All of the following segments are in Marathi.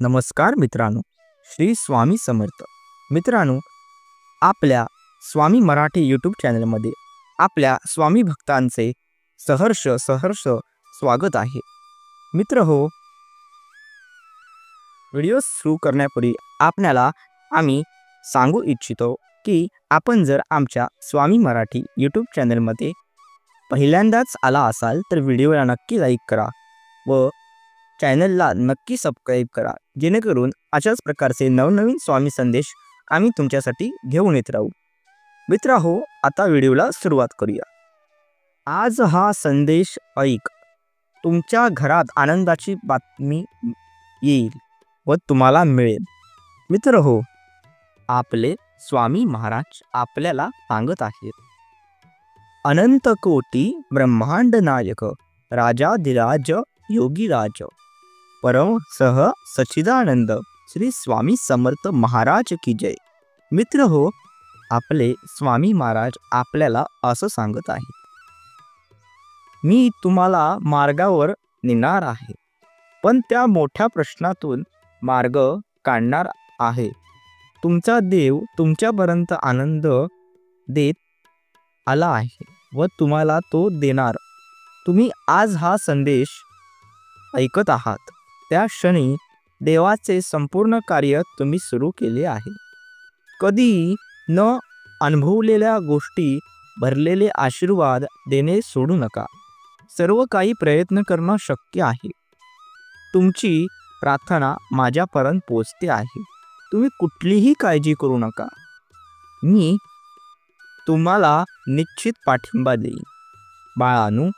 नमस्कार मित्रांनो, श्री स्वामी समर्थ. मित्रांनो, आपल्या स्वामी मराठी यूट्यूब चॅनलमध्ये आपल्या स्वामी भक्तांचे सहर्ष स्वागत आहे. मित्र हो, व्हिडिओ सुरू करण्यापूर्वी आपल्याला आम्ही सांगू इच्छितो की आपण जर आमच्या स्वामी मराठी यूट्यूब चॅनलमध्ये पहिल्यांदाच आला असाल तर व्हिडिओला नक्की लाईक करा व चॅनलला नक्की सबस्क्राईब करा, जेणेकरून अशाच प्रकारचे नवनवीन स्वामी संदेश आम्ही तुमच्यासाठी घेऊन येत राहू. मित्र हो, आता व्हिडिओला सुरुवात करूया. आज हा संदेश ऐक, तुमच्या घरात आनंदाची बातमी येईल व तुम्हाला मिळेल. मित्र हो, आपले स्वामी महाराज आपल्याला सांगत आहेत, अनंत कोटी ब्रह्मांड नायक राजाधिराज योगीराज परम सह सच्चिदानंद श्री स्वामी समर्थ महाराज की जय. मित्र हो, आपले स्वामी महाराज आपल्याला असं सांगत आहे, मी तुम्हाला मार्गावर नेणार आहे, पण त्या मोठ्या प्रश्नातून मार्ग काढणार आहे. तुमचा देव तुमच्यापर्यंत आनंद देत आला आहे व तुम्हाला तो देणार. तुम्ही आज हा संदेश ऐकत आहात त्या क्षणी देवाचे संपूर्ण कार्य तुम्ही सुरू केले आहे. कधी न अनुभवलेल्या गोष्टी भरलेले आशीर्वाद देणे सोडू नका. सर्व काही प्रयत्न करणं शक्य आहे. तुमची प्रार्थना माझ्यापर्यंत पोचते आहे. तुम्ही कुठलीही काळजी करू नका. मी तुम्हाला निश्चित पाठिंबा देईन. बाळांनो,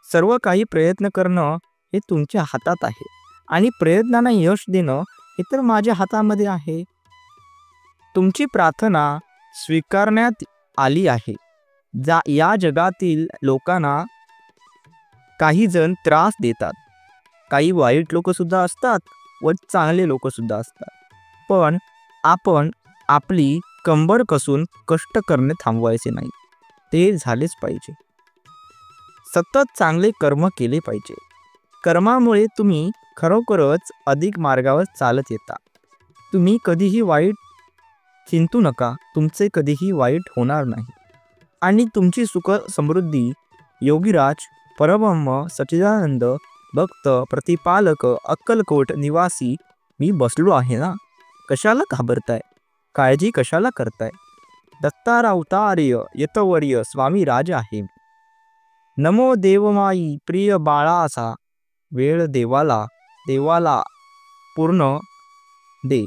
सर्व काही प्रयत्न करणं हे तुमच्या हातात आहे आणि प्रयत्नांना यश देणं हे तर माझ्या हातामध्ये आहे. तुमची प्रार्थना स्वीकारण्यात आली आहे. या जगातील लोकांना काही जण त्रास देतात, काही वाईट लोक सुद्धा असतात व चांगले लोक सुद्धा असतात, पण आपण आपली कंबर कसून कष्ट करणे थांबवायचे नाही. ते झालेच पाहिजे. सतत चांगले कर्म केले पाहिजे. कर्मामुळे तुम्ही खरोखरच अधिक मार्गावर चालत येता. तुम्ही कधीही वाईट चिंतू नका. तुमचे कधीही वाईट होणार नाही आणि तुमची सुख समृद्धी योगीराज परब्रह्म सच्चिदानंद भक्त प्रतिपालक अक्कलकोट निवासी मी बसलो आहे ना. कशाला घाबरताय? काळजी कशाला करताय? दत्तारावतार्य यतवर्य स्वामी राज आहे. नमो देवमाई प्रिय बाळाचा वेळ देवाला पूर्ण दे.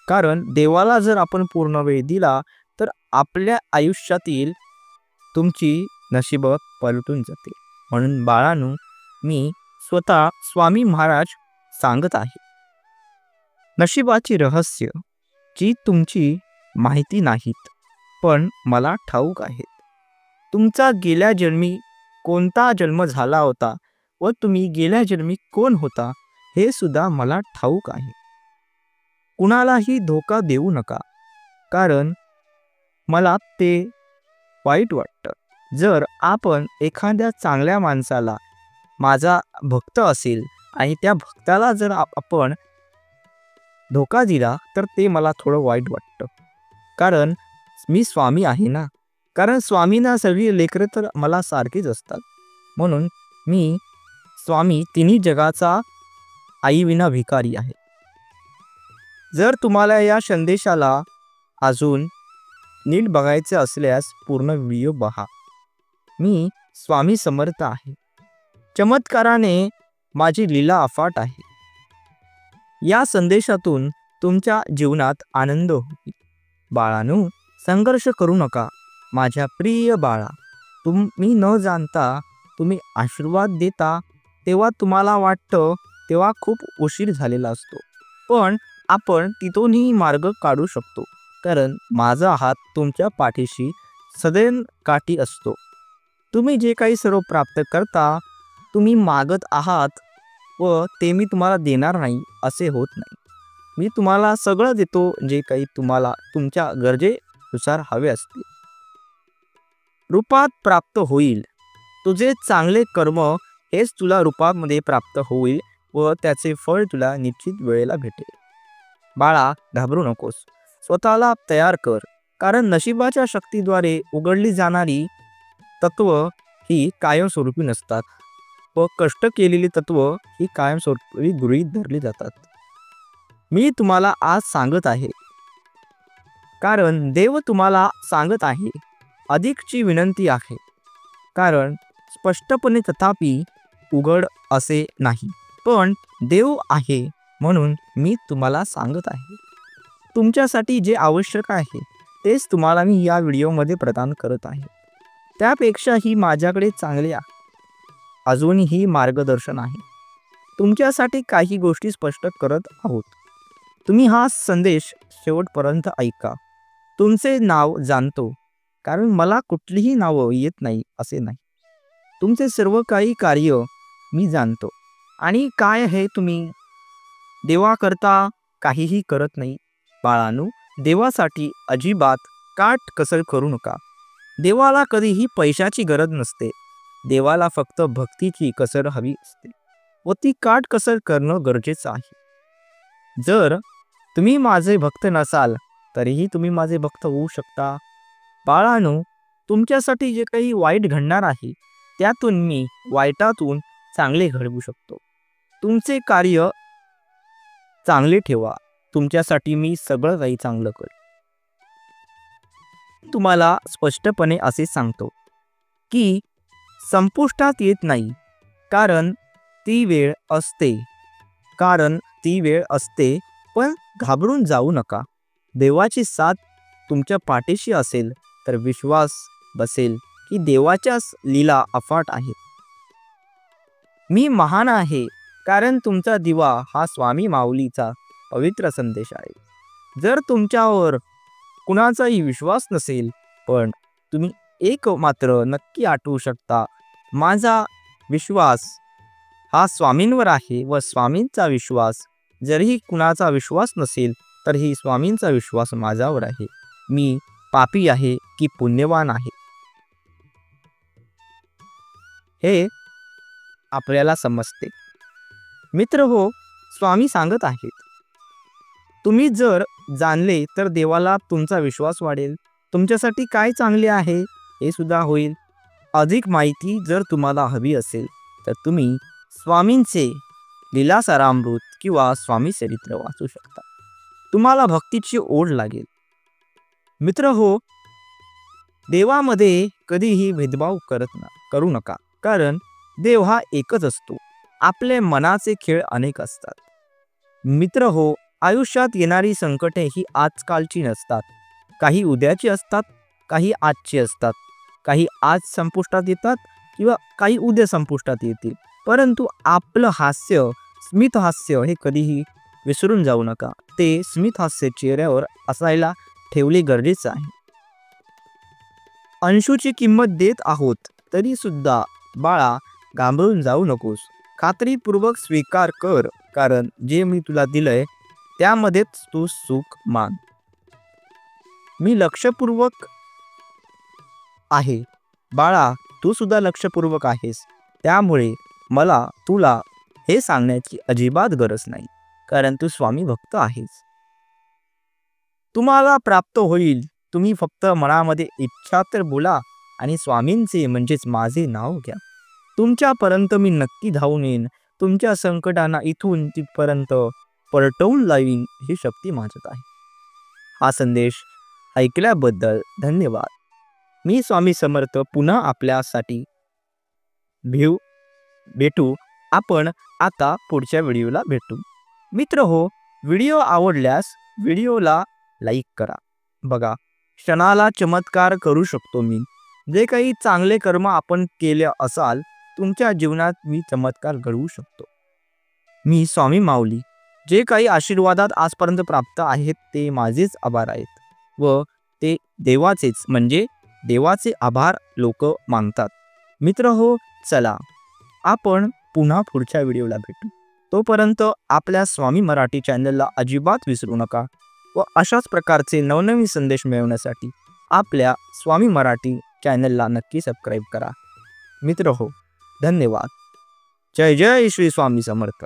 कारण देवाला जर आपण पूर्ण वेळ दिला तर आपल्या आयुष्यातील तुमची नशीब पलटून जाते. म्हणून बाळांनो, मी स्वतः स्वामी महाराज सांगत आहे, नशिबाची रहस्य जी तुमची माहिती नाहीत पण मला ठाऊक आहेत. तुमचा गेल्या जन्मी कोणता जन्म झाला होता व तुम्ही गेल्या जन्मी कोण होता हे सुद्धा मला ठाऊक आहे. कुणालाही धोका देऊ नका, कारण मला ते वाईट वाटतं. जर आपण एखाद्या चांगल्या माणसाला माझा भक्त असेल आणि त्या भक्ताला जर आपण धोका दिला तर ते मला थोडं वाईट वाटतं. कारण मी स्वामी आहे ना. कारण स्वामींना सगळी लेकरं तर मला सारखीच असतात. म्हणून मी स्वामी तिन्ही जगाचा आई विना भिकारी आहे. जर तुम्हाला या संदेशाला अजून नीट बघायचे असल्यास पूर्ण व्हिडिओ पहा. मी स्वामी समर्थ आहे. चमत्काराने माझी लीला अफाट आहे. या संदेशातून तुमच्या जीवनात आनंद होईल. बाळांनो, संघर्ष करू नका. माझ्या प्रिय बाळा, तुम्ही न जाणता तुम्ही आशीर्वाद देता तेव्हा तुम्हाला वाटतं तेव्हा खूप उशीर झालेला असतो, पण आपण तिथूनही मार्ग काढू शकतो. कारण माझा हात तुमच्या पाठीशी सदैव काठी असतो. तुम्ही जे काही सर्व प्राप्त करता, तुम्ही मागत आहात व ते मी तुम्हाला देणार नाही असे होत नाही. मी तुम्हाला सगळं देतो जे काही तुम्हाला तुमच्या गरजेनुसार हवे असते. रूपात प्राप्त होईल. तुझे चांगले कर्म हेच तुला रूपामध्ये प्राप्त होईल. व त्याचे फळ तुला निश्चित वेळेला भेटेल. बाळा, घाबरू नकोस. स्वतःला तयार कर, कारण नशिबाच्या शक्तीद्वारे उघडली जाणारी तत्व ही कायमस्वरूपी नसतात व कष्ट केलेली तत्व ही कायमस्वरूपी गृहीत धरली जातात. मी तुम्हाला आज सांगत आहे कारण देव तुम्हाला सांगत आहे. अधिकची विनंती आहे कारण स्पष्टपणे तथापि उघड असे नाही, पण देव आहे म्हणून मी तुम्हाला सांगत आहे. तुमच्यासाठी जे आवश्यक आहे तेच तुम्हाला मी या व्हिडिओमध्ये प्रदान करत आहे. त्यापेक्षाही माझ्याकडे चांगले अजूनही मार्गदर्शन आहे. तुमच्यासाठी काही गोष्टी स्पष्ट करत आहोत. तुम्ही हा संदेश शेवटपर्यंत ऐका. तुमचे नाव जाणतो, कारण मला कुठलीही नावं येत नाही असे नाही. तुमचे सर्व काही कार्य मी जाणतो आणि काय हे तुम्ही देवाकरता काहीही करत नाही. बाळांनो, देवासाठी अजिबात काटकसर करू नका. देवाला कधीही पैशाची गरज नसते. देवाला फक्त भक्तीची कसर हवी असते व ती काटकसर करणं गरजेचं आहे. जर तुम्ही माझे भक्त नसाल तरीही तुम्ही माझे भक्त होऊ शकता. बाळांनो, तुमच्यासाठी जे काही वाईट घडणार आहे त्यातून मी वाईटातून चांगले घडवू शकतो. तुमचे कार्य चांगले ठेवा. तुमच्यासाठी मी सगळं काही चांगलं करेन. तुम्हाला स्पष्टपणे असे सांगतो की संपुष्टात येत नाही, कारण ती वेळ असते. पण घाबरून जाऊ नका. देवाची साथ तुमच्या पाठीशी असेल तर विश्वास बसेल की देवाच्याच लीला अफाट आहेत. मी महान आहे कारण तुमचा दिवा हा स्वामी माऊलीचा पवित्र संदेश आहे. जर तुमच्यावर कुणाचाही विश्वास नसेल, पण तुम्ही एक मात्र नक्की आठवू शकता, माझा विश्वास हा स्वामींवर आहे व स्वामींचा विश्वास, जरीही कुणाचा विश्वास नसेल तरीही स्वामींचा विश्वास माझ्यावर आहे. मी पापी आहे की पुण्यवान आहे हे आपल्याला समजते. मित्र हो, स्वामी सांगत आहेत, तुम्ही जर जाणले तर देवाला तुमचा विश्वास वाढेल. तुमच्यासाठी काय चांगले आहे हे सुद्धा होईल. अधिक माहिती जर तुम्हाला हवी असेल तर तुम्ही स्वामींचे लीलासारामृत किंवा स्वामी चरित्र वाचू शकता. तुम्हाला भक्तीची ओढ लागेल. मित्र हो, देवामध्ये कधीही भेदभाव करू नका, कारण देव हा एकच असतो. आपले मनाचे खेळ अनेक असतात. मित्र हो, आयुष्यात येणारी संकटे ही आजकालची नसतात. काही उद्याची असतात, काही आजची असतात. काही आज संपुष्टात येतात किंवा काही उद्या संपुष्टात येतील. परंतु आपलं हास्य, स्मित हास्य हे कधीही विसरून जाऊ नका. ते स्मित हास्य चेहऱ्यावर असायला ठेवले गरजेचं आहे. अंशूची किंमत देत आहोत तरी सुद्धा बाळा, घाबरून जाऊ नकोस. खात्रीपूर्वक स्वीकार कर, कारण जे मी तुला दिलंय त्यामध्येच तू सुख मान. मी लक्षपूर्वक आहे. बाळा, तू सुद्धा लक्षपूर्वक आहेस. त्यामुळे मला तुला हे सांगण्याची अजिबात गरज नाही, कारण तू स्वामी भक्त आहेस. तुम्हाला प्राप्त होईल. तुम्ही फक्त मनामध्ये इच्छा तर बोला आणि स्वामींचे म्हणजेच माझे नाव घ्या. तुमच्यापर्यंत मी नक्की धावून येईन. तुमच्या संकटांना इथून तिथपर्यंत पलटवून लावीन ही शक्ती माझ्यात आहे. हा संदेश ऐकल्याबद्दल धन्यवाद. मी स्वामी समर्थ पुन्हा आपल्यासाठी भेटू. आपण आता पुढच्या व्हिडिओला भेटू. मित्र हो, व्हिडिओ आवडल्यास व्हिडिओला लाईक करा. बघा, क्षणाला चमत्कार करू शकतो मी. जे काही चांगले कर्म आपण केले असाल, तुमच्या जीवनात मी चमत्कार घडवू शकतो. मी स्वामी माऊली जे काही आशीर्वादात आजपर्यंत प्राप्त आहेत ते माझेच आभार आहेत व ते देवाचेच, म्हणजे देवाचे आभार लोक मानतात. मित्र हो, चला आपण पुन्हा पुढच्या व्हिडिओला भेटू. तोपर्यंत आपल्या स्वामी मराठी चॅनलला अजिबात विसरू नका व अशाच प्रकारचे नवनवीन संदेश मिळवण्यासाठी आपल्या स्वामी मराठी चॅनलला नक्की सबस्क्राईब करा. मित्र हो, धन्यवाद. जय जय श्री स्वामी समर्थ.